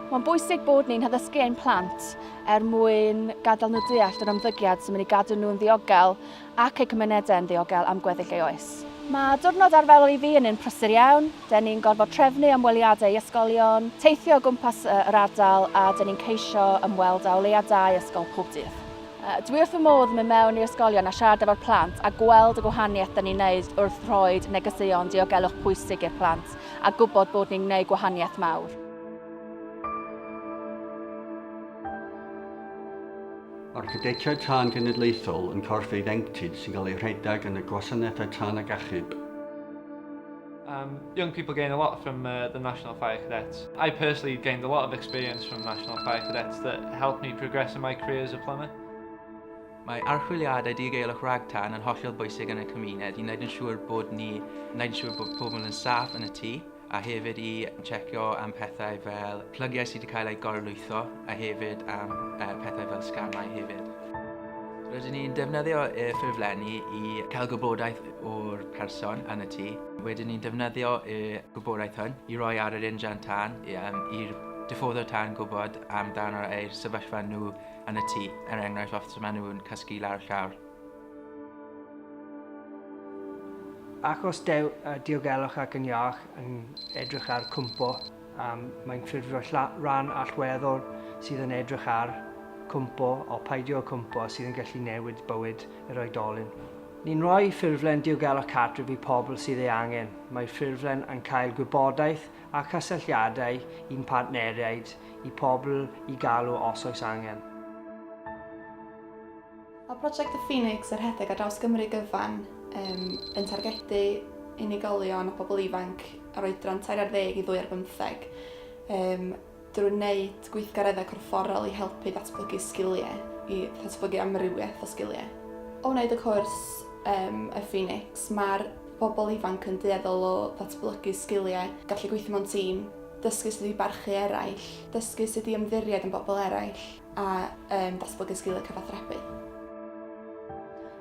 Mae'n bwysig bod ni'n haddysgu ein plant mwyn gadael nhw deall yr ymddygiad sy'n mynd i gadw nhw'n ddiogel ac eu cymunedau yn ddiogel am gweddill ei oes. Mae diwrnod arferol i fi yn un prysur iawn. Da ni'n gorfod trefnu ymweliadau i ysgolion, teithio o gwmpas yr ardal a da ni'n ceisio ymweld â o leia da i ysgol pob dydd. Dwi wrth fy modd yn mynd mewn i'r ysgolion a siarad efo'r plant a gweld y gwahaniaeth da ni'n gwneud wrth roi negeseuon diogelwch pwysig i'r plant a gwybod bod ni'n gwneud gwahaniaeth mawr. Mae'r cadetiaid tân genedlaethol yn corff ieuenctid sy'n cael ei rhedeg yn y Gwasanaethau Tân ag Achub. Young people gain a lot from the National Fire Cadets. I personally gained a lot of experience from National Fire Cadets that helped me progress in my career as a plumber. Mae archwiliadau diogelwch ragtan yn hollol bwysig yn y cymuned i wneud yn siŵr bod pobl yn saff yn y tŷ a hefyd i checio am pethau fel plygiau sydd wedi cael eu gorlwytho a hefyd am pethau fel sgamau hefyd. Rydyn ni'n defnyddio ffurflenni i cael gwybodaeth o'r person yn y tŷ. Wedyn ni'n defnyddio gwybodaeth hwn i roi ar yr injan tân i'r diffoddwr tân gwybod amdano eu sefyllfa nhw yn y tŷ, enghraifft os maen nhw'n cysgu lawr llawr. Achos diogelwch ac yn iach yn edrych ar cwmpo, mae'n ffurfio rhan allweddol sydd yn edrych ar cwmpo o peidio cwmpo sydd yn gallu newid bywyd yr oedolyn. Ni'n rhoi ffurflen diogelwch cartref i pobl sydd ei angen. Mae'r ffurflen yn cael gwybodaeth a cysylltiadau i'n partneriaid i pobl i galw os oes angen. Mae prosiect y Phoenix yr rhedeg ar draws Gymru gyfan yn targedu unigolion a pobl ifanc ar oedran 3 ar 10 i 2 ar 15 drwy'n wneud gweithgareddau corfforol i helpu ddatblygu sgiliau, i ddatblygu amrywiaeth o sgiliau. O wneud y cwrs y Phoenix, mae'r bobl ifanc yn dueddol o ddatblygu sgiliau, gallu gweithio mewn tîm, dysgu sut i barchu eraill, dysgu sut i ymddiried yn bobl eraill a datblygu sgiliau cyfathrebu.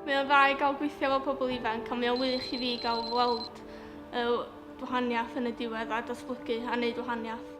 Mae o'n dda i gael gweithio efo pobl ifanc, ond mae o'n wych i fi gael weld gwahaniaeth yn y diwedd a datblygu a wneud gwahaniaeth.